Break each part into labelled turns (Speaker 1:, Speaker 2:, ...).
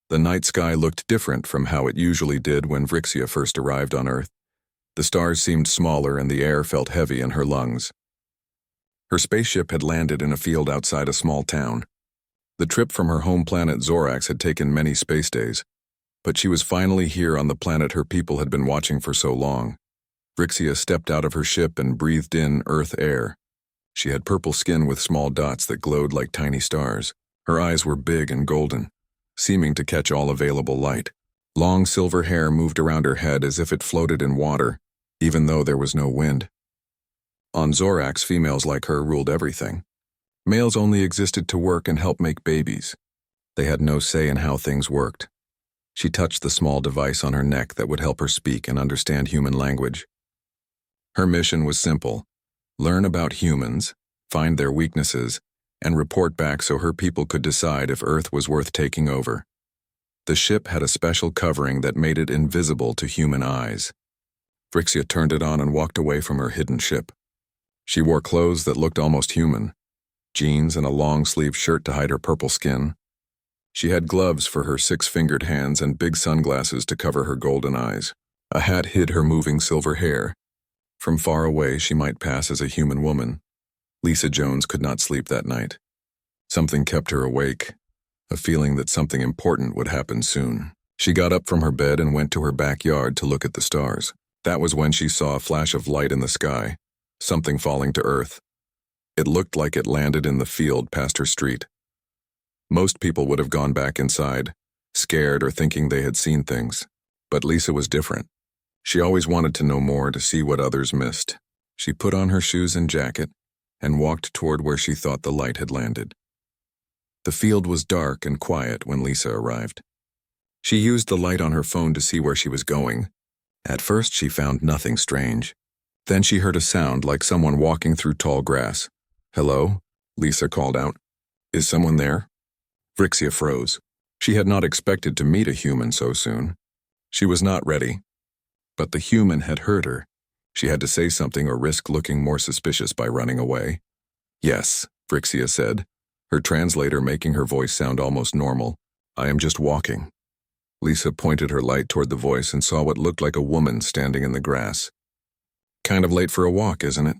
Speaker 1: The night sky looked different from how it usually did when Vrixia first arrived on Earth. The stars seemed smaller and the air felt heavy in her lungs. Her spaceship had landed in a field outside a small town. The trip from her home planet Zorax had taken many space days, but she was finally here on the planet her people had been watching for so long. Vrixia stepped out of her ship and breathed in Earth air. She had purple skin with small dots that glowed like tiny stars. Her eyes were big and golden, seeming to catch all available light. Long silver hair moved around her head as if it floated in water, even though there was no wind. On Zorax, females like her ruled everything. Males only existed to work and help make babies. They had no say in how things worked. She touched the small device on her neck that would help her speak and understand human language. Her mission was simple: learn about humans, find their weaknesses, and report back so her people could decide if Earth was worth taking over. The ship had a special covering that made it invisible to human eyes. Vrixia turned it on and walked away from her hidden ship. She wore clothes that looked almost human, jeans and a long-sleeved shirt to hide her purple skin. She had gloves for her 6-fingered hands and big sunglasses to cover her golden eyes. A hat hid her moving silver hair. From far away, she might pass as a human woman. Lisa Jones could not sleep that night. Something kept her awake, a feeling that something important would happen soon. She got up from her bed and went to her backyard to look at the stars. That was when she saw a flash of light in the sky, something falling to Earth. It looked like it landed in the field past her street. Most people would have gone back inside, scared or thinking they had seen things. But Lisa was different. She always wanted to know more, to see what others missed. She put on her shoes and jacket and walked toward where she thought the light had landed. The field was dark and quiet when Lisa arrived. She used the light on her phone to see where she was going. At first, she found nothing strange. Then she heard a sound like someone walking through tall grass. "Hello?" Lisa called out. "Is someone there?" Vrixia froze. She had not expected to meet a human so soon. She was not ready. But the human had heard her. She had to say something or risk looking more suspicious by running away. "Yes," Vrixia said, her translator making her voice sound almost normal. "I am just walking." Lisa pointed her light toward the voice and saw what looked like a woman standing in the grass. "Kind of late for a walk, isn't it?"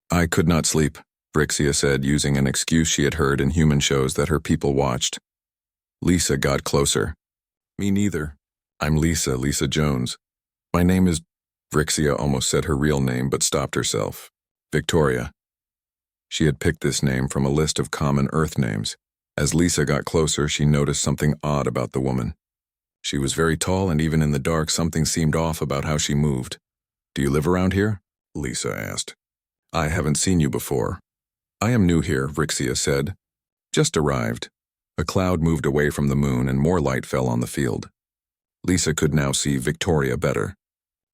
Speaker 1: "I could not sleep," Vrixia said, using an excuse she had heard in human shows that her people watched. Lisa got closer. "Me neither. I'm Lisa Jones. My name is—" Vrixia almost said her real name but stopped herself. "Victoria." She had picked this name from a list of common Earth names. As Lisa got closer, she noticed something odd about the woman. She was very tall, and even in the dark, something seemed off about how she moved. "Do you live around here?" Lisa asked. "I haven't seen you before." "I am new here," Vrixia said. "Just arrived." A cloud moved away from the moon and more light fell on the field. Lisa could now see Victoria better.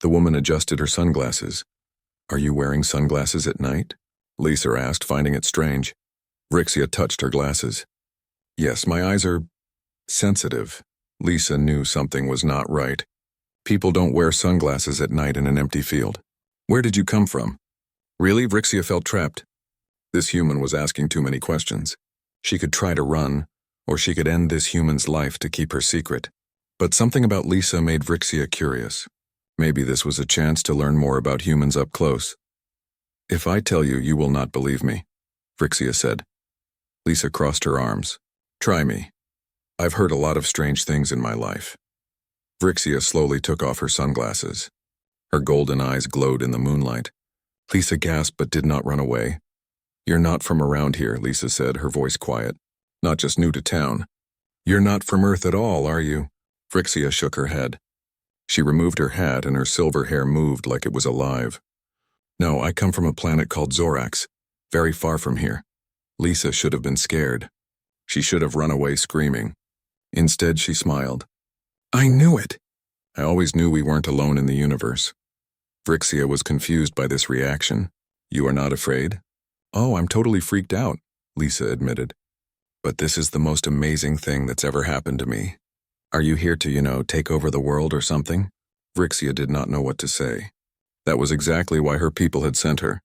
Speaker 1: The woman adjusted her sunglasses. "Are you wearing sunglasses at night?" Lisa asked, finding it strange. Vrixia touched her glasses. "Yes, my eyes are sensitive." Lisa knew something was not right. People don't wear sunglasses at night in an empty field. "Where did you come from?" "Really?" Vrixia felt trapped. This human was asking too many questions. She could try to run, or she could end this human's life to keep her secret. But something about Lisa made Vrixia curious. Maybe this was a chance to learn more about humans up close. "If I tell you, you will not believe me," Vrixia said. Lisa crossed her arms. "Try me. I've heard a lot of strange things in my life." Vrixia slowly took off her sunglasses. Her golden eyes glowed in the moonlight. Lisa gasped but did not run away. "You're not from around here," Lisa said, her voice quiet. "Not just new to town. You're not from Earth at all, are you?" Vrixia shook her head. She removed her hat and her silver hair moved like it was alive. "No, I come from a planet called Zorax, very far from here." Lisa should have been scared. She should have run away screaming. Instead, she smiled. "I knew it. I always knew we weren't alone in the universe." Vrixia was confused by this reaction. "You are not afraid?" "Oh, I'm totally freaked out," Lisa admitted. "But this is the most amazing thing that's ever happened to me. Are you here to, take over the world or something?" Vrixia did not know what to say. That was exactly why her people had sent her.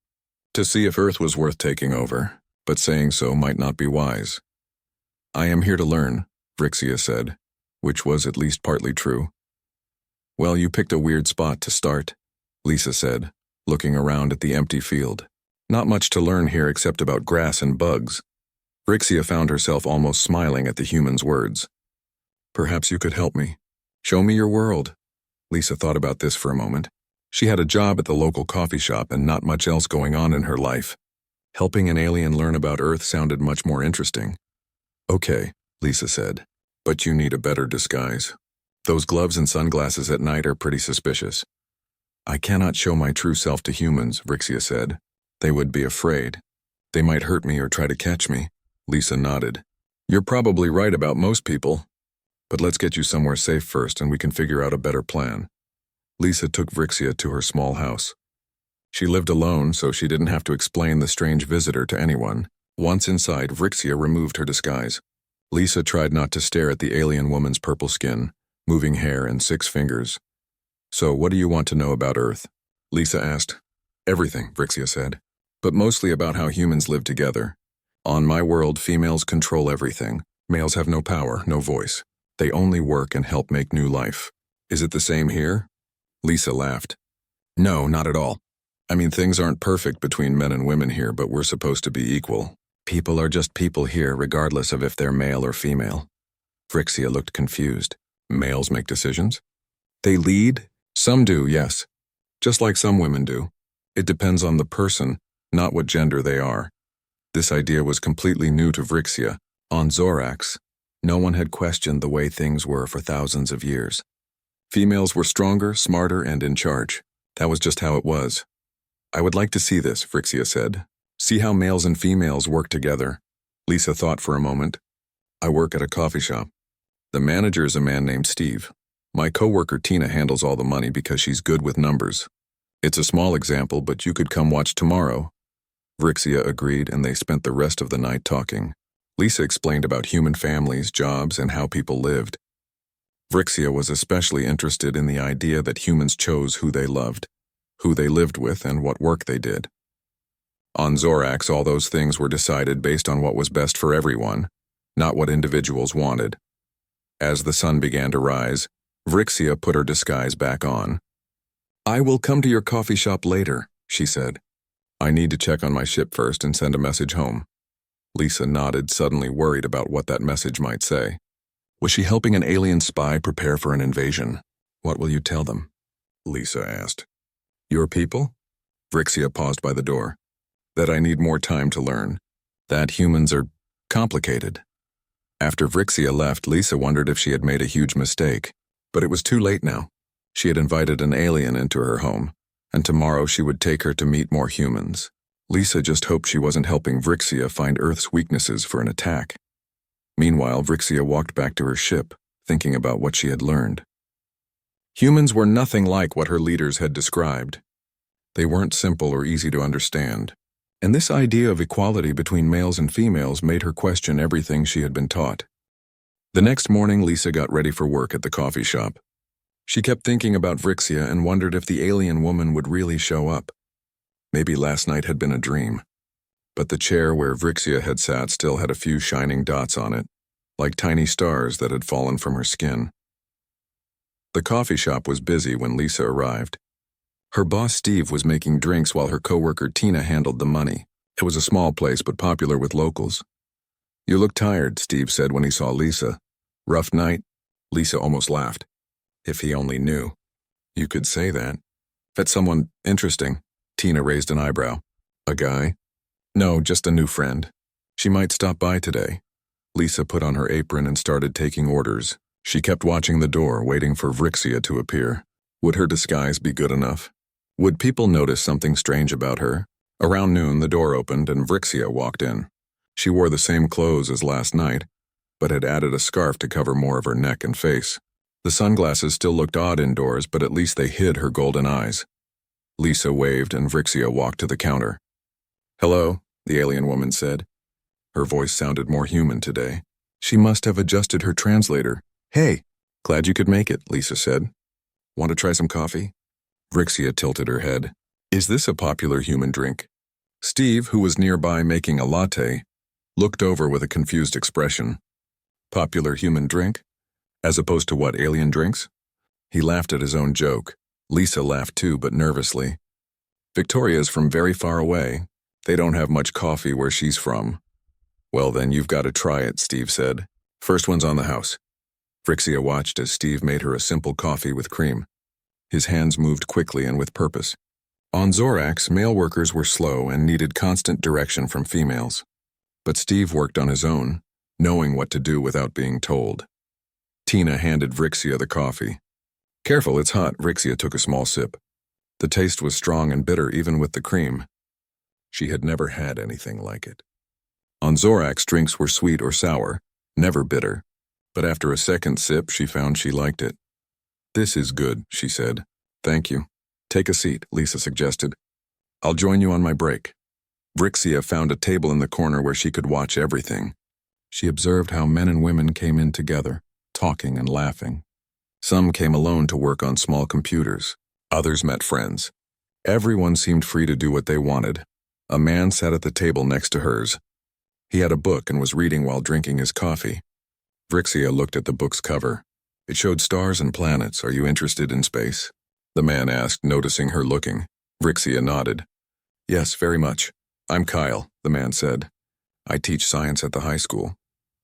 Speaker 1: To see if Earth was worth taking over, but saying so might not be wise. "I am here to learn," Vrixia said. which was at least partly true. Well, you picked a weird spot to start, Lisa said, looking around at the empty field. Not much to learn here except about grass and bugs. Vrixia found herself almost smiling at the human's words. Perhaps you could help me. Show me your world. Lisa thought about this for a moment. She had a job at the local coffee shop and not much else going on in her life. Helping an alien learn about Earth sounded much more interesting. Okay, Lisa said, but you need a better disguise. Those gloves and sunglasses at night are pretty suspicious. I cannot show my true self to humans, Vrixia said. They would be afraid. They might hurt me or try to catch me. Lisa nodded. You're probably right about most people. But let's get you somewhere safe first and we can figure out a better plan. Lisa took Vrixia to her small house. She lived alone, so she didn't have to explain the strange visitor to anyone. Once inside, Vrixia removed her disguise. Lisa tried not to stare at the alien woman's purple skin, moving hair and 6 fingers. So, what do you want to know about Earth? Lisa asked. Everything, Vrixia said, but mostly about how humans live together. On my world, females control everything. Males have no power, no voice. They only work and help make new life. Is it the same here? Lisa laughed. No, not at all. I mean, things aren't perfect between men and women here, but we're supposed to be equal. People are just people here, regardless of if they're male or female. Vrixia looked confused. Males make decisions? They lead? Some do, yes. Just like some women do. It depends on the person, not what gender they are. This idea was completely new to Vrixia. On Zorax, no one had questioned the way things were for thousands of years. Females were stronger, smarter, and in charge. That was just how it was. I would like to see this, Vrixia said. See how males and females work together. Lisa thought for a moment. I work at a coffee shop. The manager is a man named Steve. My coworker Tina handles all the money because she's good with numbers. It's a small example, but you could come watch tomorrow. Vrixia agreed, and they spent the rest of the night talking. Lisa explained about human families, jobs, and how people lived. Vrixia was especially interested in the idea that humans chose who they loved, who they lived with, and what work they did. On Zorax, all those things were decided based on what was best for everyone, not what individuals wanted. As the sun began to rise, Vrixia put her disguise back on. I will come to your coffee shop later, she said. I need to check on my ship first and send a message home. Lisa nodded, suddenly worried about what that message might say. Was she helping an alien spy prepare for an invasion? What will you tell them? Lisa asked. Your people? Vrixia paused by the door. That I need more time to learn. That humans are complicated. After Vrixia left, Lisa wondered if she had made a huge mistake. But it was too late now. She had invited an alien into her home, and tomorrow she would take her to meet more humans. Lisa just hoped she wasn't helping Vrixia find Earth's weaknesses for an attack. Meanwhile, Vrixia walked back to her ship, thinking about what she had learned. Humans were nothing like what her leaders had described. They weren't simple or easy to understand, and this idea of equality between males and females made her question everything she had been taught. The next morning, Lisa got ready for work at the coffee shop. She kept thinking about Vrixia and wondered if the alien woman would really show up. Maybe last night had been a dream. But the chair where Vrixia had sat still had a few shining dots on it, like tiny stars that had fallen from her skin. The coffee shop was busy when Lisa arrived. Her boss Steve was making drinks while her coworker Tina handled the money. It was a small place but popular with locals. You look tired, Steve said when he saw Lisa. Rough night? Lisa almost laughed. If he only knew. You could say that. That's someone interesting. Tina raised an eyebrow. A guy? No, just a new friend. She might stop by today. Lisa put on her apron and started taking orders. She kept watching the door, waiting for Vrixia to appear. Would her disguise be good enough? Would people notice something strange about her? Around noon, the door opened and Vrixia walked in. She wore the same clothes as last night, but had added a scarf to cover more of her neck and face. The sunglasses still looked odd indoors, but at least they hid her golden eyes. Lisa waved and Vrixia walked to the counter. Hello, the alien woman said. Her voice sounded more human today. She must have adjusted her translator. Hey, glad you could make it, Lisa said. Want to try some coffee? Vrixia tilted her head. Is this a popular human drink? Steve, who was nearby making a latte, looked over with a confused expression. Popular human drink? As opposed to what, alien drinks? He laughed at his own joke. Lisa laughed too, but nervously. Victoria's from very far away. They don't have much coffee where she's from. Well then, you've got to try it, Steve said. First one's on the house. Vrixia watched as Steve made her a simple coffee with cream. His hands moved quickly and with purpose. On Zorax, male workers were slow and needed constant direction from females. But Steve worked on his own, knowing what to do without being told. Tina handed Vrixia the coffee. Careful, it's hot. Vrixia took a small sip. The taste was strong and bitter even with the cream. She had never had anything like it. On Zorax, drinks were sweet or sour, never bitter. But after a second sip, she found she liked it. This is good, she said. Thank you. Take a seat, Lisa suggested. I'll join you on my break. Vrixia found a table in the corner where she could watch everything. She observed how men and women came in together, talking and laughing. Some came alone to work on small computers. Others met friends. Everyone seemed free to do what they wanted. A man sat at the table next to hers. He had a book and was reading while drinking his coffee. Vrixia looked at the book's cover. It showed stars and planets. Are you interested in space? The man asked, noticing her looking. Vrixia nodded. Yes, very much. I'm Kyle, the man said. I teach science at the high school.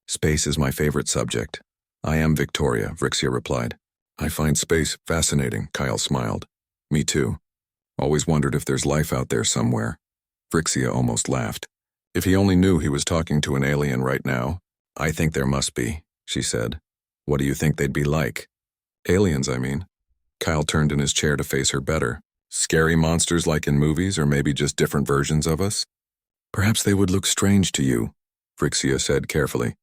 Speaker 1: Space is my favorite subject. I am Victoria, Vrixia replied. I find space fascinating, Kyle smiled. Me too. Always wondered if there's life out there somewhere. Vrixia almost laughed. If he only knew he was talking to an alien right now. I think there must be, she said. What do you think they'd be like? Aliens, I mean. Kyle turned in his chair to face her better. Scary monsters like in movies, or maybe just different versions of us? Perhaps they would look strange to you, Vrixia said carefully.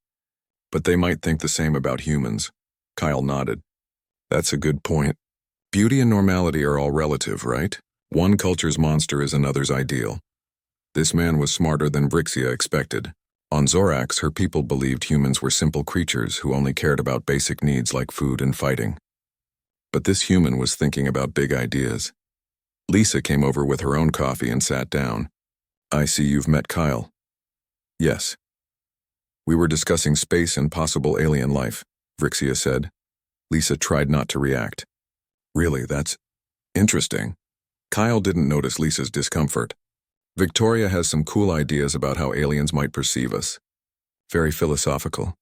Speaker 1: But they might think the same about humans. Kyle nodded. That's a good point. Beauty and normality are all relative, right? One culture's monster is another's ideal. This man was smarter than Vrixia expected. On Zorax, her people believed humans were simple creatures who only cared about basic needs like food and fighting. But this human was thinking about big ideas. Lisa came over with her own coffee and sat down. I see you've met Kyle. Yes. We were discussing space and possible alien life, Vrixia said. Lisa tried not to react. Really, that's interesting. Kyle didn't notice Lisa's discomfort. Victoria has some cool ideas about how aliens might perceive us. Very philosophical.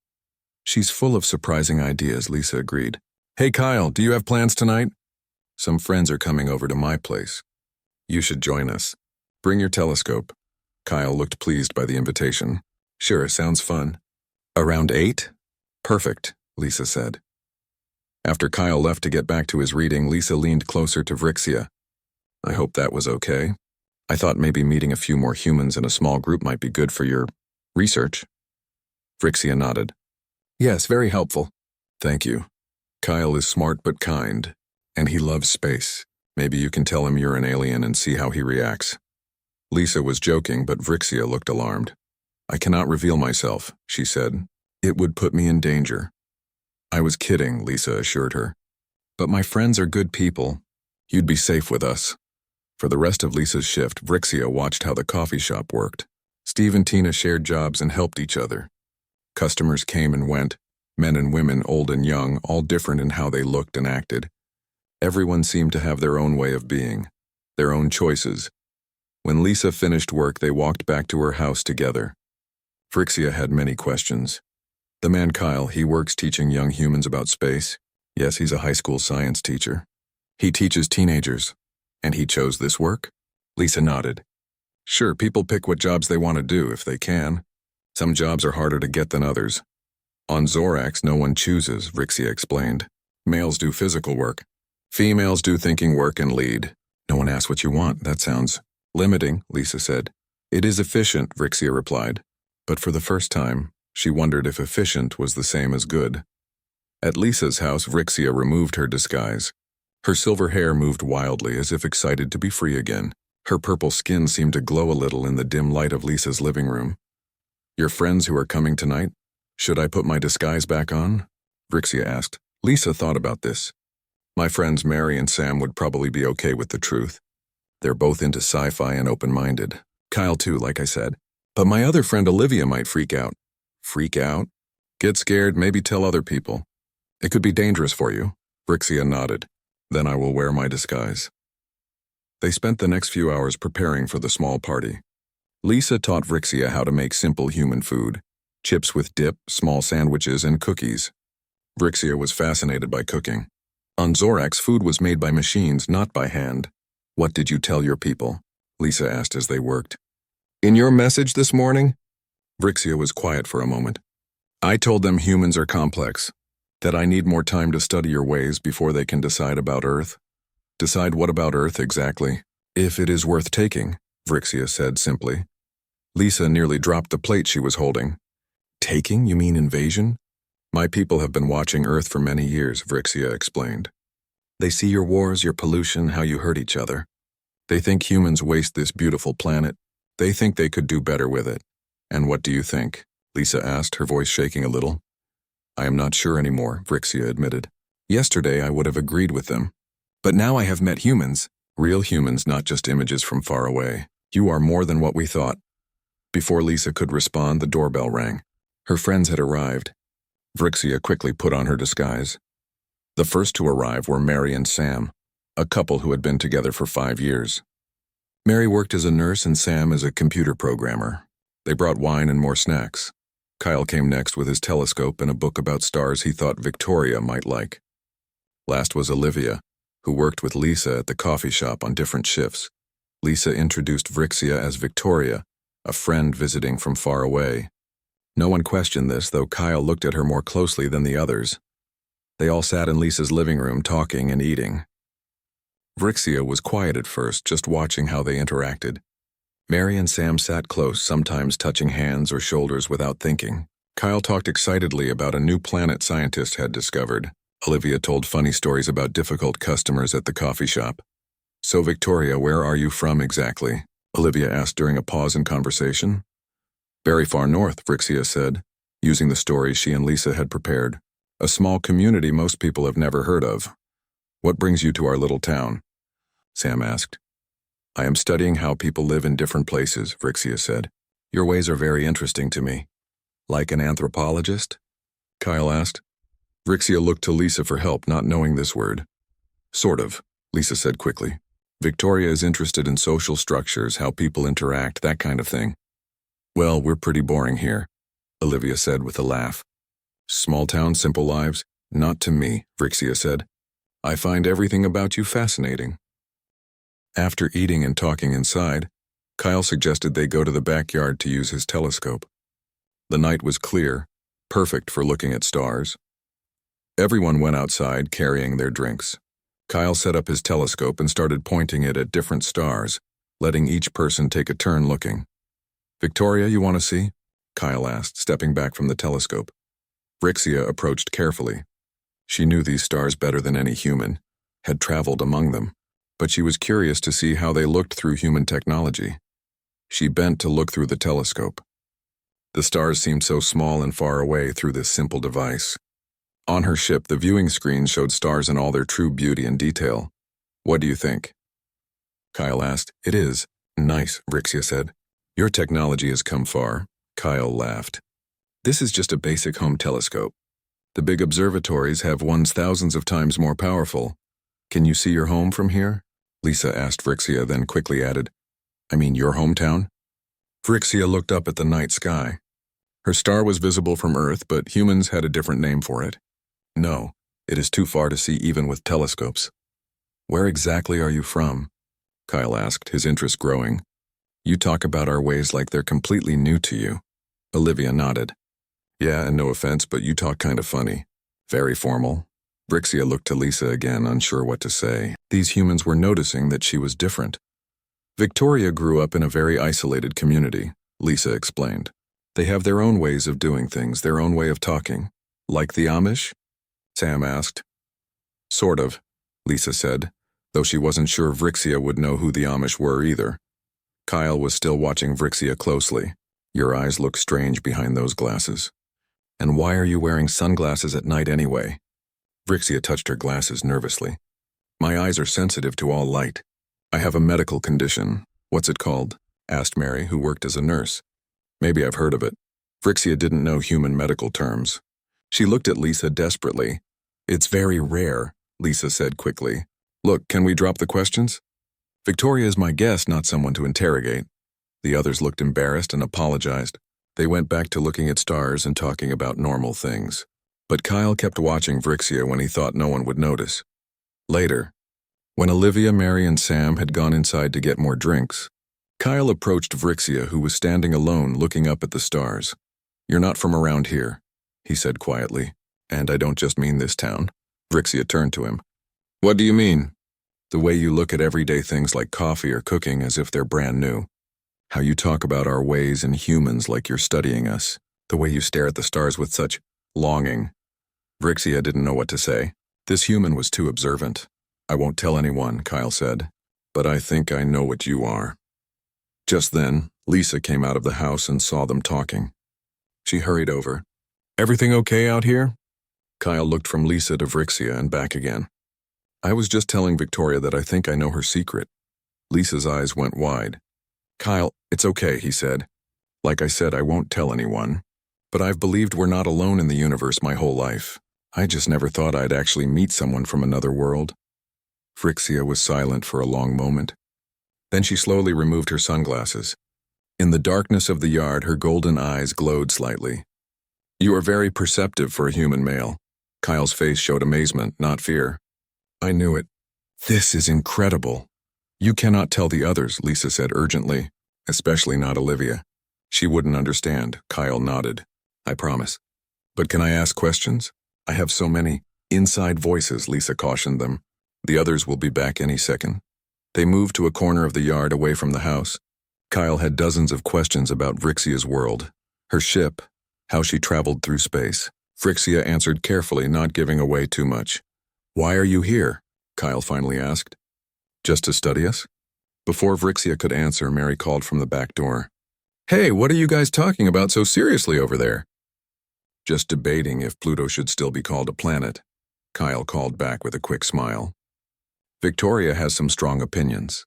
Speaker 1: She's full of surprising ideas, Lisa agreed. Hey Kyle, do you have plans tonight? Some friends are coming over to my place. You should join us. Bring your telescope. Kyle looked pleased by the invitation. Sure, sounds fun. Around 8? Perfect, Lisa said. After Kyle left to get back to his reading, Lisa leaned closer to Vrixia. I hope that was okay. I thought maybe meeting a few more humans in a small group might be good for your research. Vrixia nodded. Yes, very helpful. Thank you. Kyle is smart but kind, and he loves space. Maybe you can tell him you're an alien and see how he reacts. Lisa was joking, but Vrixia looked alarmed. I cannot reveal myself, she said. It would put me in danger. I was kidding, Lisa assured her. But my friends are good people. You'd be safe with us. For the rest of Lisa's shift, Vrixia watched how the coffee shop worked. Steve and Tina shared jobs and helped each other. Customers came and went, men and women, old and young, all different in how they looked and acted. Everyone seemed to have their own way of being, their own choices. When Lisa finished work, they walked back to her house together. Vrixia had many questions. The man Kyle, he works teaching young humans about space. Yes, he's a high school science teacher. He teaches teenagers. And he chose this work? Lisa nodded. Sure, people pick what jobs they want to do if they can. Some jobs are harder to get than others. On Zorax, no one chooses, Vrixia explained. Males do physical work. Females do thinking work and lead. No one asks what you want. That sounds limiting, Lisa said. It is efficient, Vrixia replied. But for the first time, she wondered if efficient was the same as good. At Lisa's house, Vrixia removed her disguise. Her silver hair moved wildly as if excited to be free again. Her purple skin seemed to glow a little in the dim light of Lisa's living room. Your friends who are coming tonight? Should I put my disguise back on? Vrixia asked. Lisa thought about this. My friends Mary and Sam would probably be okay with the truth. They're both into sci-fi and open-minded. Kyle too, like I said. But my other friend Olivia might freak out. Freak out? Get scared, maybe tell other people. It could be dangerous for you. Vrixia nodded. Then I will wear my disguise. They spent the next few hours preparing for the small party. Lisa taught Vrixia how to make simple human food: chips with dip, small sandwiches, and cookies. Vrixia was fascinated by cooking. On Zorax, food was made by machines, not by hand. What did you tell your people? Lisa asked as they worked. In your message this morning? Vrixia was quiet for a moment. I told them humans are complex, that I need more time to study your ways before they can decide about Earth. Decide what about Earth exactly? If it is worth taking, Vrixia said simply. Lisa nearly dropped the plate she was holding. Taking? You mean invasion? My people have been watching Earth for many years, Vrixia explained. They see your wars, your pollution, how you hurt each other. They think humans waste this beautiful planet. They think they could do better with it. And what do you think? Lisa asked, her voice shaking a little. I am not sure anymore, Vrixia admitted. Yesterday I would have agreed with them. But now I have met humans. Real humans, not just images from far away. You are more than what we thought. Before Lisa could respond, the doorbell rang. Her friends had arrived. Vrixia quickly put on her disguise. The first to arrive were Mary and Sam, a couple who had been together for 5 years. Mary worked as a nurse and Sam as a computer programmer. They brought wine and more snacks. Kyle came next with his telescope and a book about stars he thought Victoria might like. Last was Olivia, who worked with Lisa at the coffee shop on different shifts. Lisa introduced Vrixia as Victoria, a friend visiting from far away. No one questioned this, though Kyle looked at her more closely than the others. They all sat in Lisa's living room talking and eating. Vrixia was quiet at first, just watching how they interacted. Mary and Sam sat close, sometimes touching hands or shoulders without thinking. Kyle talked excitedly about a new planet scientists had discovered. Olivia told funny stories about difficult customers at the coffee shop. So Victoria, where are you from exactly? Olivia asked during a pause in conversation. Very far north, Vrixia said, using the stories she and Lisa had prepared. A small community most people have never heard of. What brings you to our little town? Sam asked. I am studying how people live in different places, Vrixia said. Your ways are very interesting to me. Like an anthropologist? Kyle asked. Vrixia looked to Lisa for help, not knowing this word. Sort of, Lisa said quickly. Victoria is interested in social structures, how people interact, that kind of thing. Well, we're pretty boring here, Olivia said with a laugh. Small town, simple lives? Not to me, Vrixia said. I find everything about you fascinating. After eating and talking inside, Kyle suggested they go to the backyard to use his telescope. The night was clear, perfect for looking at stars. Everyone went outside carrying their drinks. Kyle set up his telescope and started pointing it at different stars, letting each person take a turn looking. Victoria, you want to see? Kyle asked, stepping back from the telescope. Vrixia approached carefully. She knew these stars better than any human, had traveled among them, but she was curious to see how they looked through human technology. She bent to look through the telescope. The stars seemed so small and far away through this simple device. On her ship, the viewing screen showed stars in all their true beauty and detail. What do you think? Kyle asked. It is. Nice, Vrixia said. Your technology has come far. Kyle laughed. This is just a basic home telescope. The big observatories have ones thousands of times more powerful. Can you see your home from here? Lisa asked Vrixia, then quickly added, I mean your hometown? Vrixia looked up at the night sky. Her star was visible from Earth, but humans had a different name for it. No, it is too far to see even with telescopes. Where exactly are you from? Kyle asked, his interest growing. You talk about our ways like they're completely new to you. Olivia nodded. Yeah, and no offense, but you talk kind of funny. Very formal. Vrixia looked to Lisa again, unsure what to say. These humans were noticing that she was different. Victoria grew up in a very isolated community, Lisa explained. They have their own ways of doing things, their own way of talking. Like the Amish? Sam asked. Sort of, Lisa said, though she wasn't sure Vrixia would know who the Amish were either. Kyle was still watching Vrixia closely. Your eyes look strange behind those glasses. And why are you wearing sunglasses at night anyway? Vrixia touched her glasses nervously. My eyes are sensitive to all light. I have a medical condition. What's it called? Asked Mary, who worked as a nurse. Maybe I've heard of it. Vrixia didn't know human medical terms. She looked at Lisa desperately. It's very rare, Lisa said quickly. Look, can we drop the questions? Victoria is my guest, not someone to interrogate. The others looked embarrassed and apologized. They went back to looking at stars and talking about normal things. But Kyle kept watching Vrixia when he thought no one would notice. Later, when Olivia, Mary, and Sam had gone inside to get more drinks, Kyle approached Vrixia, who was standing alone looking up at the stars. You're not from around here, he said quietly. And I don't just mean this town. Vrixia turned to him. What do you mean? The way you look at everyday things like coffee or cooking as if they're brand new. How you talk about our ways and humans like you're studying us. The way you stare at the stars with such longing. Vrixia didn't know what to say. This human was too observant. I won't tell anyone, Kyle said. But I think I know what you are. Just then, Lisa came out of the house and saw them talking. She hurried over. Everything okay out here? Kyle looked from Lisa to Vrixia and back again. I was just telling Victoria that I think I know her secret. Lisa's eyes went wide. Kyle, it's okay, he said. Like I said, I won't tell anyone. But I've believed we're not alone in the universe my whole life. I just never thought I'd actually meet someone from another world. Vrixia was silent for a long moment. Then she slowly removed her sunglasses. In the darkness of the yard, her golden eyes glowed slightly. You are very perceptive for a human male. Kyle's face showed amazement, not fear. I knew it. This is incredible. You cannot tell the others, Lisa said urgently, especially not Olivia. She wouldn't understand, Kyle nodded. I promise. But can I ask questions? I have so many. Inside voices, Lisa cautioned them. The others will be back any second. They moved to a corner of the yard away from the house. Kyle had dozens of questions about Vrixia's world, her ship, how she traveled through space. Vrixia answered carefully, not giving away too much. Why are you here? Kyle finally asked. Just to study us? Before Vrixia could answer, Mary called from the back door. Hey, what are you guys talking about so seriously over there? Just debating if Pluto should still be called a planet, Kyle called back with a quick smile. Victoria has some strong opinions.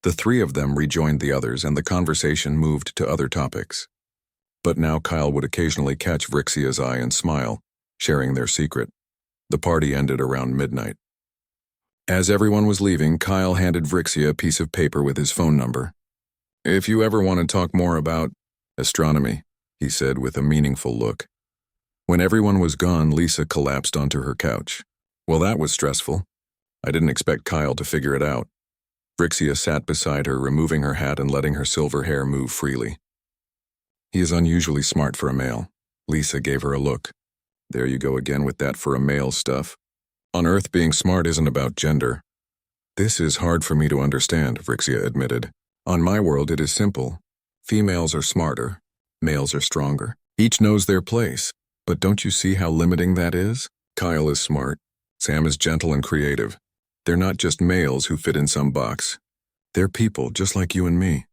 Speaker 1: The three of them rejoined the others and the conversation moved to other topics. But now Kyle would occasionally catch Vrixia's eye and smile, sharing their secret. The party ended around midnight. As everyone was leaving, Kyle handed Vrixia a piece of paper with his phone number. If you ever want to talk more about astronomy, he said with a meaningful look. When everyone was gone, Lisa collapsed onto her couch. Well, that was stressful. I didn't expect Kyle to figure it out. Vrixia sat beside her, removing her hat and letting her silver hair move freely. He is unusually smart for a male. Lisa gave her a look. There you go again with that for a male stuff. On Earth, being smart isn't about gender. This is hard for me to understand, Vrixia admitted. On my world, it is simple. Females are smarter. Males are stronger. Each knows their place. But don't you see how limiting that is? Kyle is smart. Sam is gentle and creative. They're not just males who fit in some box. They're people just like you and me.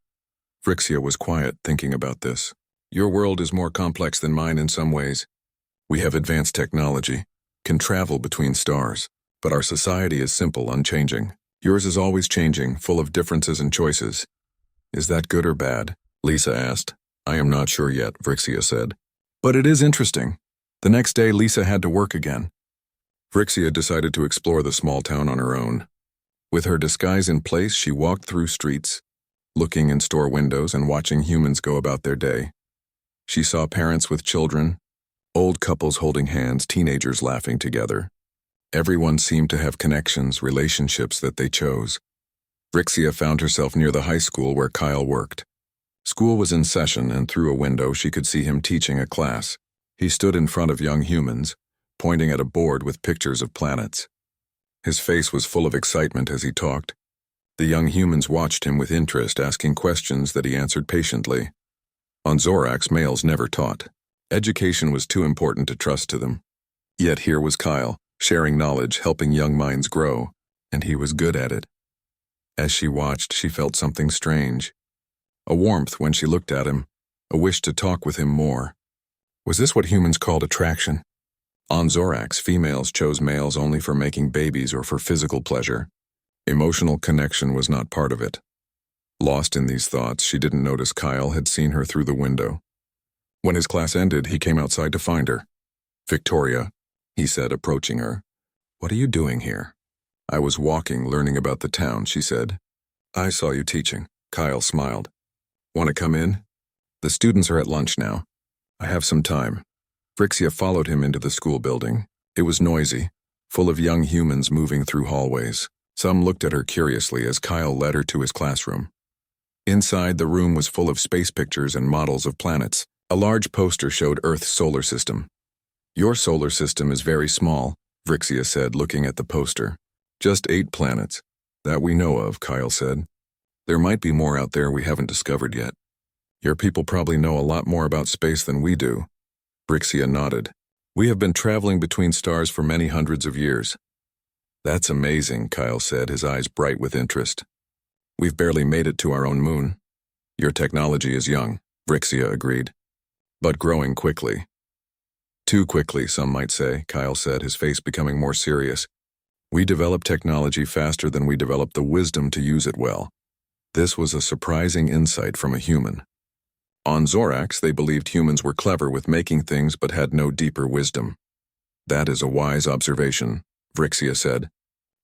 Speaker 1: Vrixia was quiet, thinking about this. Your world is more complex than mine in some ways. We have advanced technology, can travel between stars, but our society is simple, unchanging. Yours is always changing, full of differences and choices. Is that good or bad? Lisa asked. I am not sure yet, Vrixia said. But it is interesting. The next day, Lisa had to work again. Vrixia decided to explore the small town on her own. With her disguise in place, she walked through streets, looking in store windows and watching humans go about their day. She saw parents with children, old couples holding hands, teenagers laughing together. Everyone seemed to have connections, relationships that they chose. Vrixia found herself near the high school where Kyle worked. School was in session, and through a window she could see him teaching a class. He stood in front of young humans, pointing at a board with pictures of planets. His face was full of excitement as he talked. The young humans watched him with interest, asking questions that he answered patiently. On Zorax, males never taught. Education was too important to trust to them. Yet here was Kyle, sharing knowledge, helping young minds grow, and he was good at it. As she watched, she felt something strange. A warmth when she looked at him, a wish to talk with him more. Was this what humans called attraction? On Zorax, females chose males only for making babies or for physical pleasure. Emotional connection was not part of it. Lost in these thoughts, she didn't notice Kyle had seen her through the window. When his class ended, he came outside to find her. Victoria, he said, approaching her. "What are you doing here?" "I was walking, learning about the town," she said. "I saw you teaching." Kyle smiled. "Want to come in? The students are at lunch now. I have some time." Phrixia followed him into the school building. It was noisy, full of young humans moving through hallways. Some looked at her curiously as Kyle led her to his classroom. Inside, the room was full of space pictures and models of planets. A large poster showed Earth's solar system. "Your solar system is very small," Phrixia said, looking at the poster. "Just 8 planets. That we know of," Kyle said. "There might be more out there we haven't discovered yet. Your people probably know a lot more about space than we do." Phrixia nodded. "We have been traveling between stars for many hundreds of years." "That's amazing," Kyle said, his eyes bright with interest. "We've barely made it to our own moon." "Your technology is young," Phrixia agreed, "but growing quickly." "Too quickly, some might say," Kyle said, his face becoming more serious. "We develop technology faster than we develop the wisdom to use it well." This was a surprising insight from a human. On Zorax, they believed humans were clever with making things but had no deeper wisdom. "That is a wise observation," Phrixia said.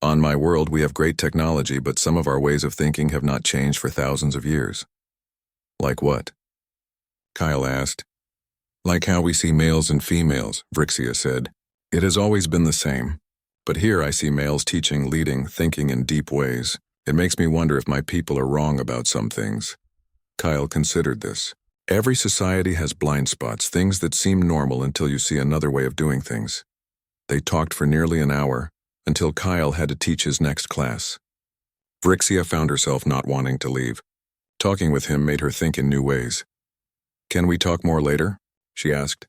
Speaker 1: "On my world, we have great technology, but some of our ways of thinking have not changed for thousands of years." "Like what?" Kyle asked. "Like how we see males and females," Phrixia said. "It has always been the same. But here I see males teaching, leading, thinking in deep ways. It makes me wonder if my people are wrong about some things." Kyle considered this. Every society has blind spots, things that seem normal until you see another way of doing things. They talked for nearly an hour, until Kyle had to teach his next class. Phrixia found herself not wanting to leave. Talking with him made her think in new ways. "Can we talk more later?" she asked.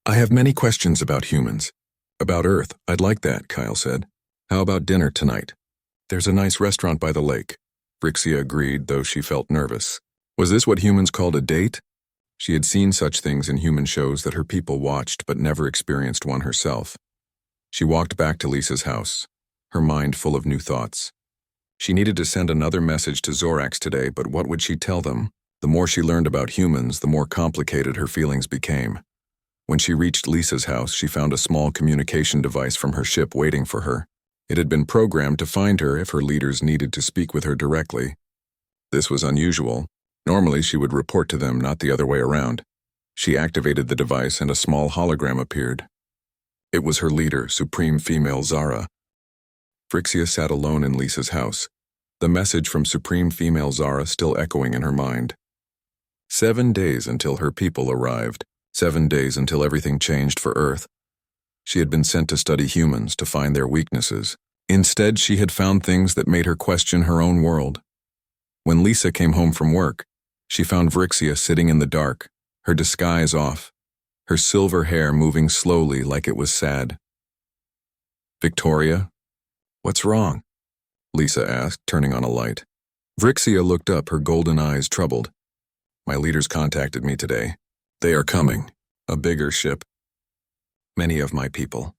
Speaker 1: "I have many questions about humans." "About Earth, I'd like that," Kyle said. "How about dinner tonight?" "There's a nice restaurant by the lake." Phrixia agreed, though she felt nervous. Was this what humans called a date? She had seen such things in human shows that her people watched but never experienced one herself. She walked back to Lisa's house, her mind full of new thoughts. She needed to send another message to Zorax today, but what would she tell them? The more she learned about humans, the more complicated her feelings became. When she reached Lisa's house, she found a small communication device from her ship waiting for her. It had been programmed to find her if her leaders needed to speak with her directly. This was unusual. Normally, she would report to them, not the other way around. She activated the device and a small hologram appeared. It was her leader, Supreme Female Zara. Phrixia sat alone in Lisa's house, the message from Supreme Female Zara still echoing in her mind. 7 days until her people arrived. 7 days until everything changed for Earth. She had been sent to study humans, to find their weaknesses. Instead, she had found things that made her question her own world. When Lisa came home from work, she found Phrixia sitting in the dark, her disguise off, her silver hair moving slowly like it was sad. "Victoria? What's wrong?" Lisa asked, turning on a light. Phrixia looked up, her golden eyes troubled. "My leaders contacted me today. They are coming. A bigger ship. Many of my people.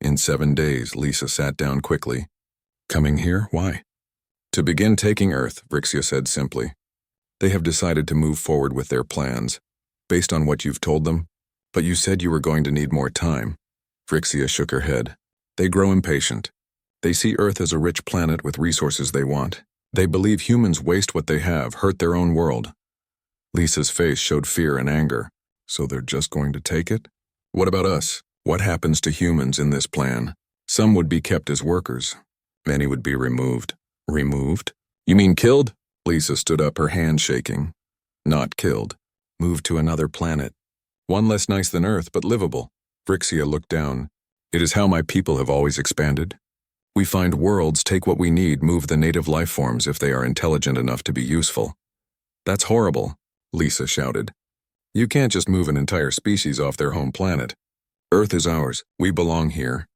Speaker 1: In 7 days," Lisa sat down quickly. "Coming here? Why?" "To begin taking Earth," Phrixia said simply. "They have decided to move forward with their plans, based on what you've told them. But you said you were going to need more time." Phrixia shook her head. "They grow impatient. They see Earth as a rich planet with resources they want. They believe humans waste what they have, hurt their own world." Lisa's face showed fear and anger. "So they're just going to take it? What about us? What happens to humans in this plan?" "Some would be kept as workers. Many would be removed." "Removed? You mean killed?" Lisa stood up, her hand shaking. "Not killed. Moved to another planet. One less nice than Earth, but livable." Phrixia looked down. "It is how my people have always expanded. We find worlds, take what we need, move the native life forms if they are intelligent enough to be useful." "That's horrible," Lisa shouted. "You can't just move an entire species off their home planet. Earth is ours. We belong here."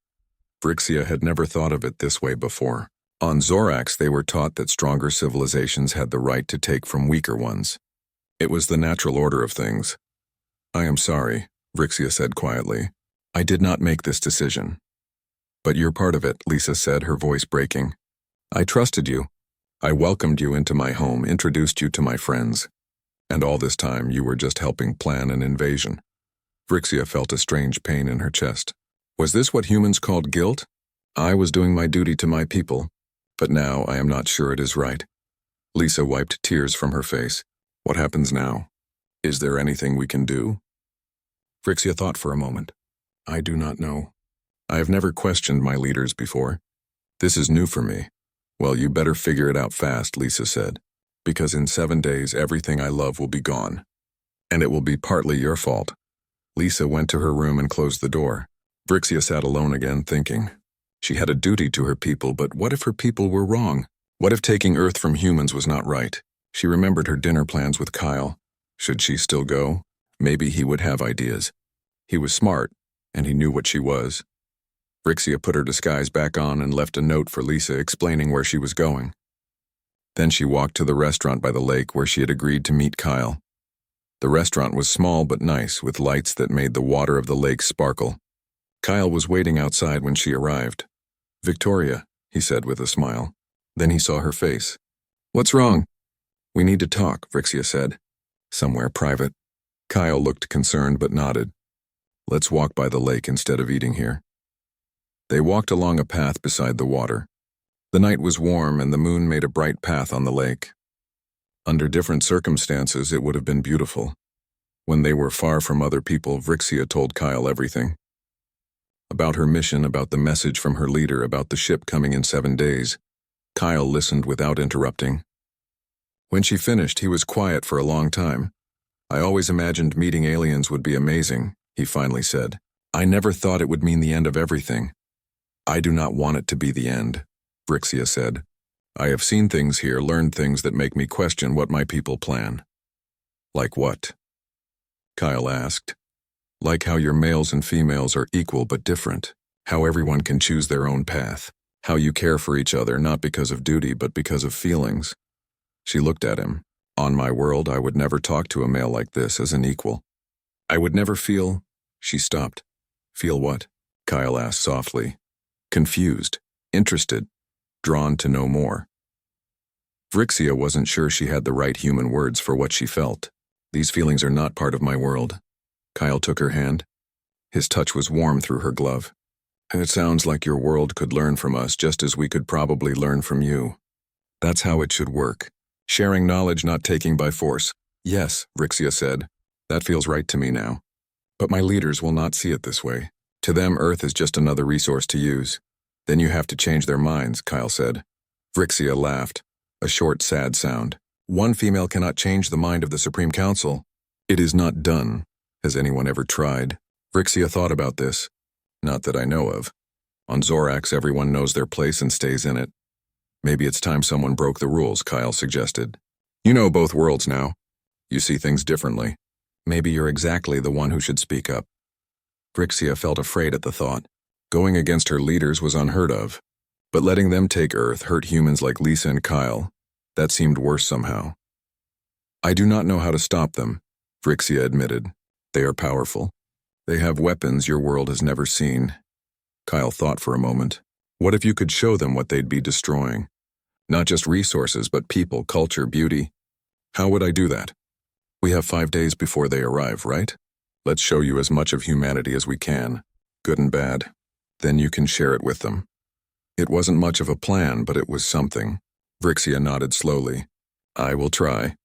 Speaker 1: Phrixia had never thought of it this way before. On Zorax, they were taught that stronger civilizations had the right to take from weaker ones. It was the natural order of things. "I am sorry," Phrixia said quietly. "I did not make this decision." "But you're part of it," Lisa said, her voice breaking. "I trusted you. I welcomed you into my home, introduced you to my friends. And all this time, you were just helping plan an invasion." Phrixia felt a strange pain in her chest. Was this what humans called guilt? I was doing my duty to my people, but now I am not sure it is right. Lisa wiped tears from her face. What happens now? Is there anything we can do? Phrixia thought for a moment. I do not know. I have never questioned my leaders before. This is new for me. Well, you better figure it out fast, Lisa said, because in 7 days everything I love will be gone. And it will be partly your fault. Lisa went to her room and closed the door. Phrixia sat alone again, thinking. She had a duty to her people, but what if her people were wrong? What if taking Earth from humans was not right? She remembered her dinner plans with Kyle. Should she still go? Maybe he would have ideas. He was smart, and he knew what she was. Phrixia put her disguise back on and left a note for Lisa explaining where she was going. Then she walked to the restaurant by the lake where she had agreed to meet Kyle. The restaurant was small but nice, with lights that made the water of the lake sparkle. Kyle was waiting outside when she arrived. Victoria, he said with a smile. Then he saw her face. What's wrong? We need to talk, Phrixia said. Somewhere private. Kyle looked concerned but nodded. Let's walk by the lake instead of eating here. They walked along a path beside the water. The night was warm and the moon made a bright path on the lake. Under different circumstances, it would have been beautiful. When they were far from other people, Phrixia told Kyle everything. About her mission, about the message from her leader, about the ship coming in 7 days. Kyle listened without interrupting. When she finished, he was quiet for a long time. I always imagined meeting aliens would be amazing, he finally said. I never thought it would mean the end of everything. I do not want it to be the end, Phrixia said. I have seen things here, learned things that make me question what my people plan. Like what? Kyle asked. Like how your males and females are equal but different, how everyone can choose their own path, how you care for each other not because of duty but because of feelings. She looked at him. On my world, I would never talk to a male like this as an equal. I would never feel... She stopped. Feel what? Kyle asked softly. Confused, interested, drawn to know more. Phrixia wasn't sure she had the right human words for what she felt. These feelings are not part of my world. Kyle took her hand. His touch was warm through her glove. It sounds like your world could learn from us just as we could probably learn from you. That's how it should work. Sharing knowledge, not taking by force. Yes, Phrixia said. That feels right to me now. But my leaders will not see it this way. To them, Earth is just another resource to use. Then you have to change their minds, Kyle said. Phrixia laughed. A short, sad sound. One female cannot change the mind of the Supreme Council. It is not done. Has anyone ever tried? Phrixia thought about this. Not that I know of. On Zorax, everyone knows their place and stays in it. Maybe it's time someone broke the rules, Kyle suggested. You know both worlds now. You see things differently. Maybe you're exactly the one who should speak up. Phrixia felt afraid at the thought. Going against her leaders was unheard of. But letting them take Earth hurt humans like Lisa and Kyle. That seemed worse somehow. I do not know how to stop them, Phrixia admitted. They are powerful. They have weapons your world has never seen. Kyle thought for a moment. What if you could show them what they'd be destroying? Not just resources, but people, culture, beauty. How would I do that? We have 5 days before they arrive, right? Let's show you as much of humanity as we can, good and bad. Then you can share it with them. It wasn't much of a plan, but it was something. Phrixia nodded slowly. I will try.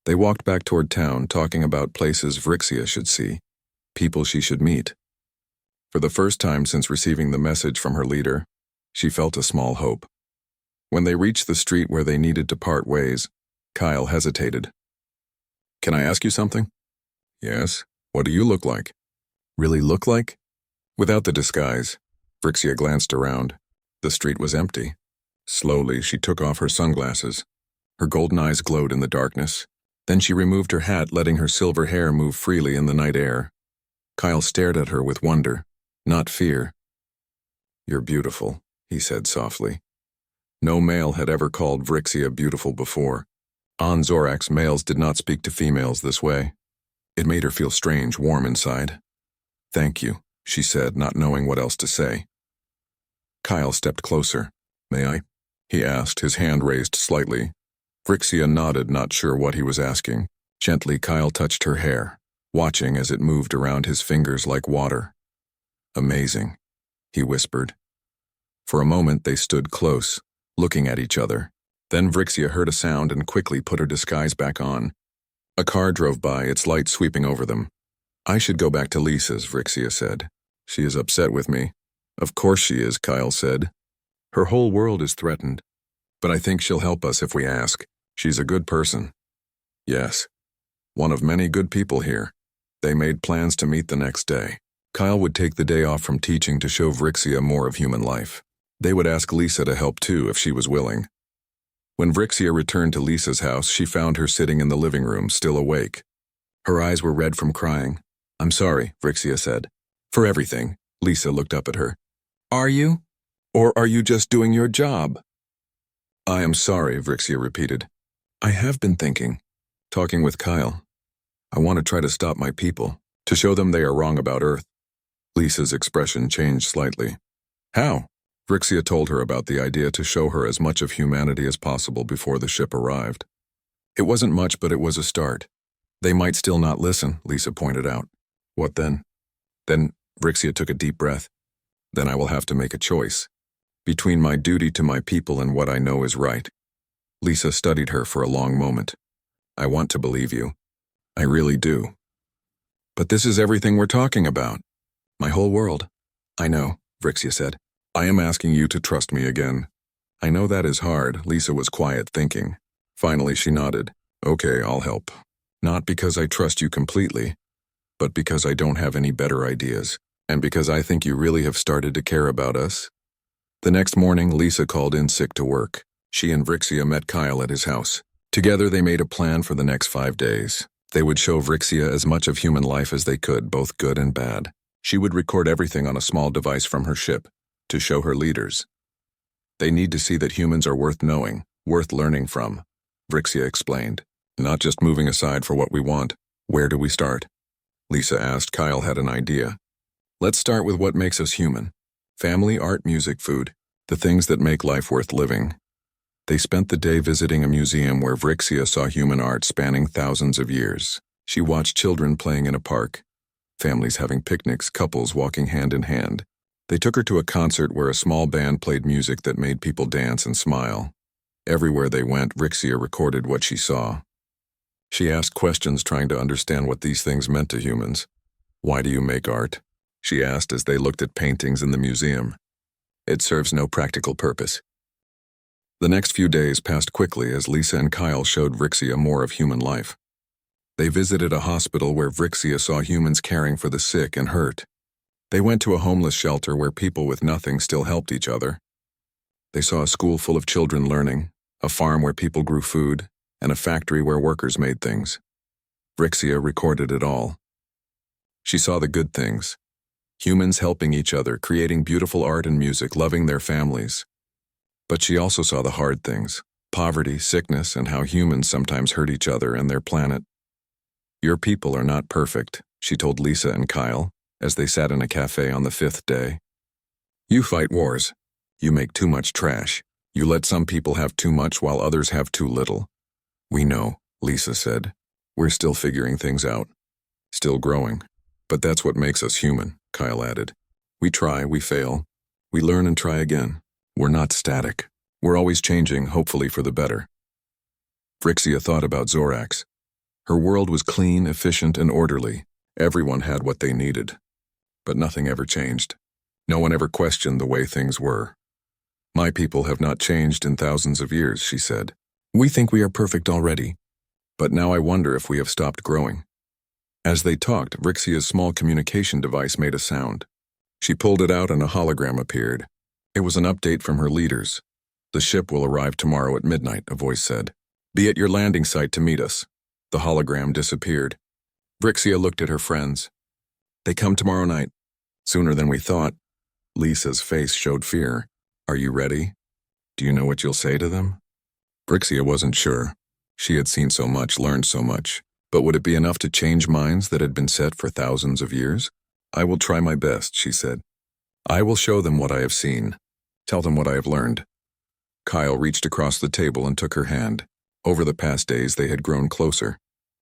Speaker 1: They walked back toward town, talking about places Phrixia should see, people she should meet. For the first time since receiving the message from her leader, she felt a small hope. When they reached the street where they needed to part ways, Kyle hesitated. Can I ask you something? Yes. What do you look like? Really look like? Without the disguise, Phrixia glanced around. The street was empty. Slowly, she took off her sunglasses. Her golden eyes glowed in the darkness. Then she removed her hat, letting her silver hair move freely in the night air. Kyle stared at her with wonder, not fear. You're beautiful, he said softly. No male had ever called Phrixia beautiful before. On Zorax, males did not speak to females this way. It made her feel strange, warm inside. Thank you, she said, not knowing what else to say. Kyle stepped closer. May I? He asked, his hand raised slightly. Phrixia nodded, not sure what he was asking. Gently, Kyle touched her hair, watching as it moved around his fingers like water. Amazing, he whispered. For a moment they stood close, looking at each other. Then Vrixia heard a sound and quickly put her disguise back on. A car drove by, its light sweeping over them. "I should go back to Lisa's," Vrixia said. "She is upset with me." "Of course she is," Kyle said. "Her whole world is threatened. But I think she'll help us if we ask. She's a good person." "Yes. One of many good people here." They made plans to meet the next day. Kyle would take the day off from teaching to show Vrixia more of human life. They would ask Lisa to help too if she was willing. When Vrixia returned to Lisa's house, she found her sitting in the living room, still awake. Her eyes were red from crying. "I'm sorry," Vrixia said. "For everything." Lisa looked up at her. "Are you? Or are you just doing your job?" "I am sorry," Vrixia repeated. "I have been talking with Kyle. I want to try to stop my people, to show them they are wrong about Earth." Lisa's expression changed slightly. "How?" Vrixia told her about the idea to show her as much of humanity as possible before the ship arrived. It wasn't much, but it was a start. "They might still not listen," Lisa pointed out. "What then?" "Then," Vrixia took a deep breath, "then I will have to make a choice. Between my duty to my people and what I know is right." Lisa studied her for a long moment. "I want to believe you. I really do. But this is everything we're talking about. My whole world." "I know," Vrixia said. "I am asking you to trust me again." "I know that is hard," Lisa was quiet, thinking. Finally she nodded. "Okay, I'll help. Not because I trust you completely, but because I don't have any better ideas, and because I think you really have started to care about us." The next morning, Lisa called in sick to work. She and Vrixia met Kyle at his house. Together they made a plan for the next 5 days. They would show Vrixia as much of human life as they could, both good and bad. She would record everything on a small device from her ship, to show her leaders. "They need to see that humans are worth knowing, worth learning from," Vrixia explained. "Not just moving aside for what we want." "Where do we start?" Lisa asked. Kyle had an idea. "Let's start with what makes us human. Family, art, music, food. The things that make life worth living." They spent the day visiting a museum where Vrixia saw human art spanning thousands of years. She watched children playing in a park, families having picnics, couples walking hand in hand. They took her to a concert where a small band played music that made people dance and smile. Everywhere they went, Vrixia recorded what she saw. She asked questions trying to understand what these things meant to humans. "Why do you make art?" she asked as they looked at paintings in the museum. "It serves no practical purpose." The next few days passed quickly as Lisa and Kyle showed Vrixia more of human life. They visited a hospital where Vrixia saw humans caring for the sick and hurt. They went to a homeless shelter where people with nothing still helped each other. They saw a school full of children learning, a farm where people grew food, and a factory where workers made things. Vrixia recorded it all. She saw the good things. Humans helping each other, creating beautiful art and music, loving their families. But she also saw the hard things, poverty, sickness, and how humans sometimes hurt each other and their planet. "Your people are not perfect," she told Lisa and Kyle as they sat in a cafe on the 5th day. "You fight wars. You make too much trash. You let some people have too much while others have too little." "We know," Lisa said. "We're still figuring things out. Still growing. But that's what makes us human," Kyle added. "We try, we fail. We learn and try again. We're not static. We're always changing, hopefully for the better." Vrixia thought about Zorax. Her world was clean, efficient, and orderly. Everyone had what they needed. But nothing ever changed. No one ever questioned the way things were. "My people have not changed in thousands of years," she said. "We think we are perfect already. But now I wonder if we have stopped growing." As they talked, Vrixia's small communication device made a sound. She pulled it out and a hologram appeared. It was an update from her leaders. "The ship will arrive tomorrow at midnight," a voice said. "Be at your landing site to meet us." The hologram disappeared. Vrixia looked at her friends. "They come tomorrow night. Sooner than we thought." Lisa's face showed fear. "Are you ready? Do you know what you'll say to them?" Vrixia wasn't sure. She had seen so much, learned so much. But would it be enough to change minds that had been set for thousands of years? "I will try my best," she said. "I will show them what I have seen. Tell them what I have learned." Kyle reached across the table and took her hand. Over the past days, they had grown closer.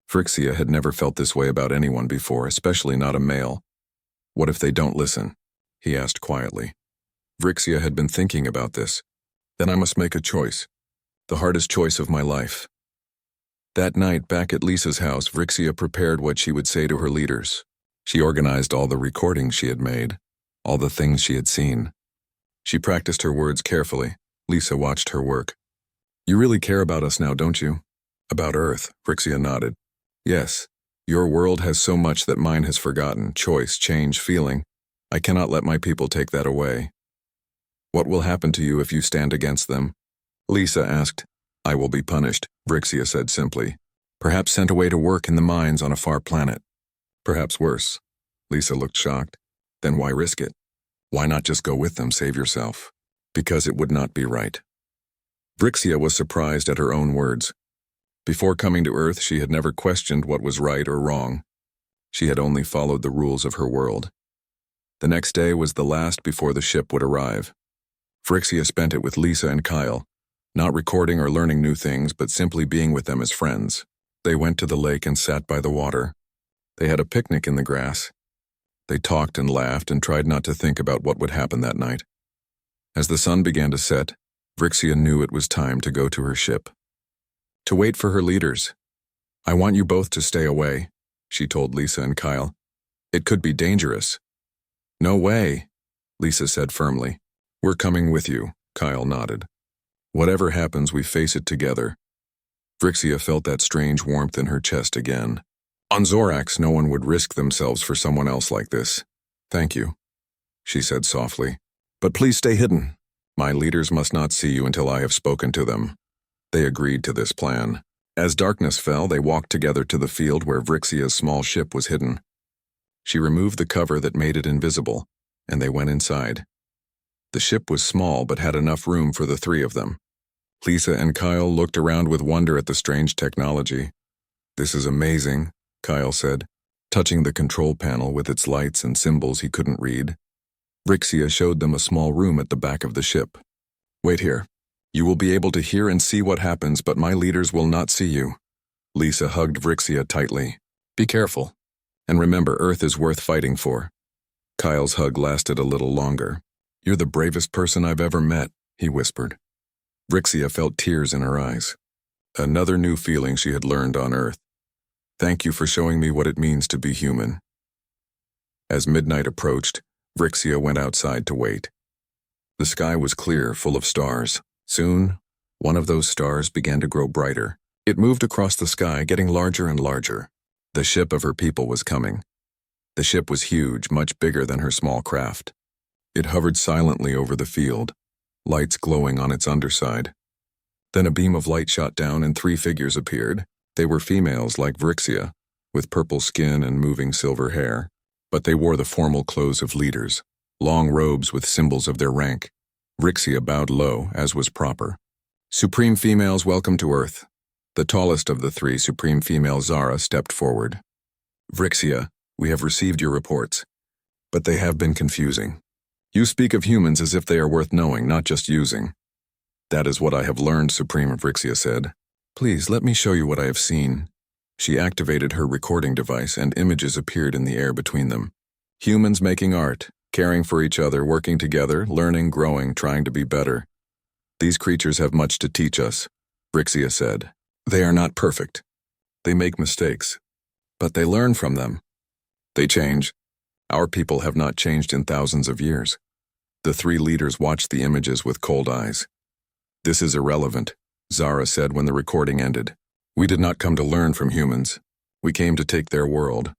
Speaker 1: Vrixia had never felt this way about anyone before, especially not a male. "What if they don't listen?" he asked quietly. Vrixia had been thinking about this. Then I must make a choice. The hardest choice of my life. That night, back at Lisa's house, Vrixia prepared what she would say to her leaders. She organized all the recordings she had made, all the things she had seen. She practiced her words carefully. Lisa watched her work. You really care about us now, don't you? About Earth, Vrixia nodded. Yes. Your world has so much that mine has forgotten. Choice, change, feeling. I cannot let my people take that away. What will happen to you if you stand against them? Lisa asked. I will be punished, Vrixia said simply. Perhaps sent away to work in the mines on a far planet. Perhaps worse. Lisa looked shocked. Then why risk it? Why not just go with them, save yourself? Because it would not be right. Vrixia was surprised at her own words. Before coming to Earth, she had never questioned what was right or wrong. She had only followed the rules of her world. The next day was the last before the ship would arrive. Vrixia spent it with Lisa and Kyle, not recording or learning new things, but simply being with them as friends. They went to the lake and sat by the water. They had a picnic in the grass. They talked and laughed and tried not to think about what would happen that night. As the sun began to set, Vrixia knew it was time to go to her ship. To wait for her leaders. I want you both to stay away, she told Lisa and Kyle. It could be dangerous. No way, Lisa said firmly. We're coming with you, Kyle nodded. Whatever happens, we face it together. Vrixia felt that strange warmth in her chest again. On Zorax, no one would risk themselves for someone else like this. Thank you, she said softly. But please stay hidden. My leaders must not see you until I have spoken to them. They agreed to this plan. As darkness fell, they walked together to the field where Vrixia's small ship was hidden. She removed the cover that made it invisible, and they went inside. The ship was small but had enough room for the three of them. Lisa and Kyle looked around with wonder at the strange technology. This is amazing, Kyle said, touching the control panel with its lights and symbols he couldn't read. Vrixia showed them a small room at the back of the ship. Wait here. You will be able to hear and see what happens, but my leaders will not see you. Lisa hugged Vrixia tightly. Be careful. And remember, Earth is worth fighting for. Kyle's hug lasted a little longer. You're the bravest person I've ever met, he whispered. Vrixia felt tears in her eyes. Another new feeling she had learned on Earth. Thank you for showing me what it means to be human. As midnight approached, Vrixia went outside to wait. The sky was clear, full of stars. Soon, one of those stars began to grow brighter. It moved across the sky, getting larger and larger. The ship of her people was coming. The ship was huge, much bigger than her small craft. It hovered silently over the field, lights glowing on its underside. Then a beam of light shot down and three figures appeared. They were females like Vrixia, with purple skin and moving silver hair. But they wore the formal clothes of leaders, long robes with symbols of their rank. Vrixia bowed low, as was proper. Supreme females, welcome to Earth. The tallest of the three, Supreme Female Zara, stepped forward. Vrixia, we have received your reports, but they have been confusing. You speak of humans as if they are worth knowing, not just using. That is what I have learned, Supreme, Vrixia said. Please, let me show you what I have seen. She activated her recording device and images appeared in the air between them. Humans making art, caring for each other, working together, learning, growing, trying to be better. These creatures have much to teach us, Vrixia said. They are not perfect. They make mistakes, but they learn from them. They change. Our people have not changed in thousands of years. The three leaders watched the images with cold eyes. This is irrelevant, Zara said when the recording ended. We did not come to learn from humans. We came to take their world,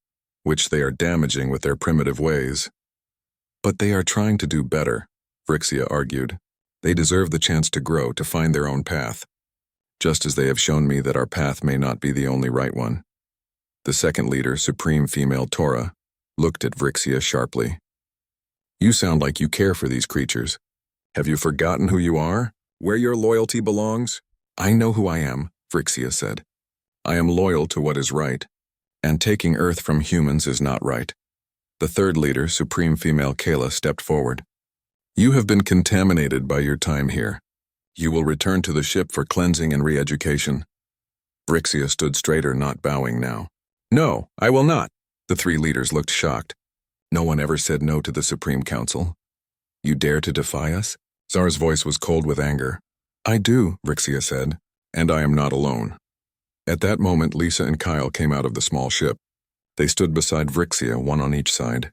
Speaker 1: which they are damaging with their primitive ways. But they are trying to do better, Vrixia argued. They deserve the chance to grow, to find their own path, just as they have shown me that our path may not be the only right one. The second leader, Supreme Female Tora, looked at Vrixia sharply. You sound like you care for these creatures. Have you forgotten who you are? Where your loyalty belongs? I know who I am, Vrixia said. I am loyal to what is right, and taking Earth from humans is not right. The third leader, Supreme Female Kayla, stepped forward. You have been contaminated by your time here. You will return to the ship for cleansing and re-education. Vrixia stood straighter, not bowing now. No, I will not. The three leaders looked shocked. No one ever said no to the Supreme Council. You dare to defy us? Zara's voice was cold with anger. I do, Vrixia said, and I am not alone. At that moment, Lisa and Kyle came out of the small ship. They stood beside Vrixia, one on each side.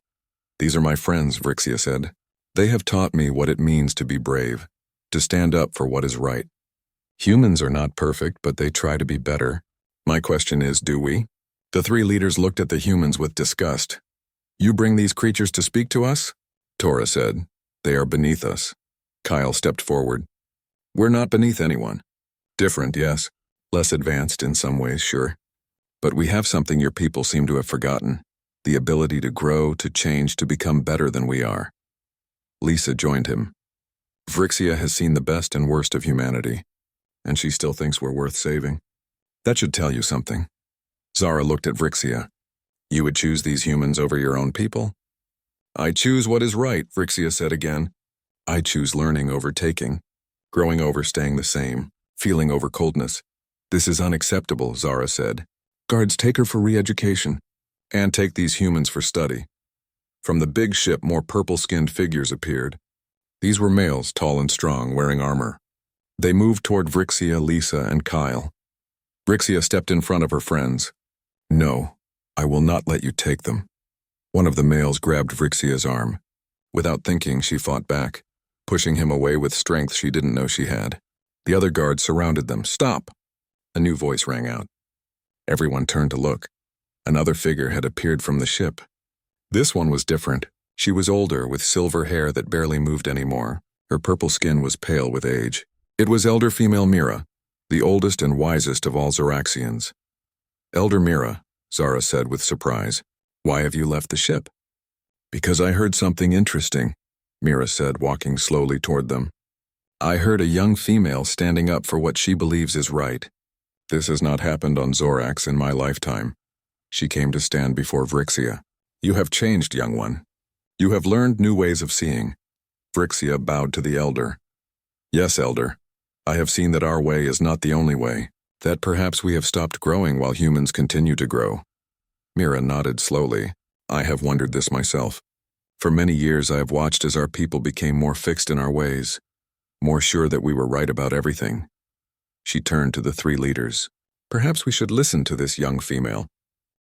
Speaker 1: These are my friends, Vrixia said. They have taught me what it means to be brave, to stand up for what is right. Humans are not perfect, but they try to be better. My question is, do we? The three leaders looked at the humans with disgust. You bring these creatures to speak to us? Tora said. They are beneath us. Kyle stepped forward. We're not beneath anyone. Different, yes. Less advanced in some ways, sure. But we have something your people seem to have forgotten. The ability to grow, to change, to become better than we are. Lisa joined him. Vrixia has seen the best and worst of humanity, and she still thinks we're worth saving. That should tell you something. Zara looked at Vrixia. You would choose these humans over your own people? I choose what is right, Vrixia said again. I choose learning over taking, growing over staying the same, feeling over coldness. This is unacceptable, Zara said. Guards, take her for re-education, and take these humans for study. From the big ship, more purple-skinned figures appeared. These were males, tall and strong, wearing armor. They moved toward Vrixia, Lisa, and Kyle. Vrixia stepped in front of her friends. No, I will not let you take them. One of the males grabbed Vrixia's arm. Without thinking, she fought back, pushing him away with strength she didn't know she had. The other guards surrounded them. Stop! A new voice rang out. Everyone turned to look. Another figure had appeared from the ship. This one was different. She was older, with silver hair that barely moved anymore. Her purple skin was pale with age. It was elder female Mira, the oldest and wisest of all Zoraxians. Elder Mira, Zara said with surprise. Why have you left the ship? Because I heard something interesting, Mira said, walking slowly toward them. I heard a young female standing up for what she believes is right. This has not happened on Zorax in my lifetime. She came to stand before Vrixia. You have changed, young one. You have learned new ways of seeing. Vrixia bowed to the elder. Yes, elder. I have seen that our way is not the only way, that perhaps we have stopped growing while humans continue to grow. Mira nodded slowly. I have wondered this myself. For many years I have watched as our people became more fixed in our ways, more sure that we were right about everything. She turned to the three leaders. Perhaps we should listen to this young female.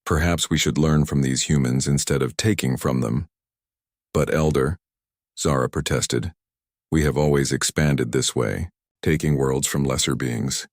Speaker 1: Perhaps we should learn from these humans instead of taking from them. But elder, Zara protested, we have always expanded this way, taking worlds from lesser beings.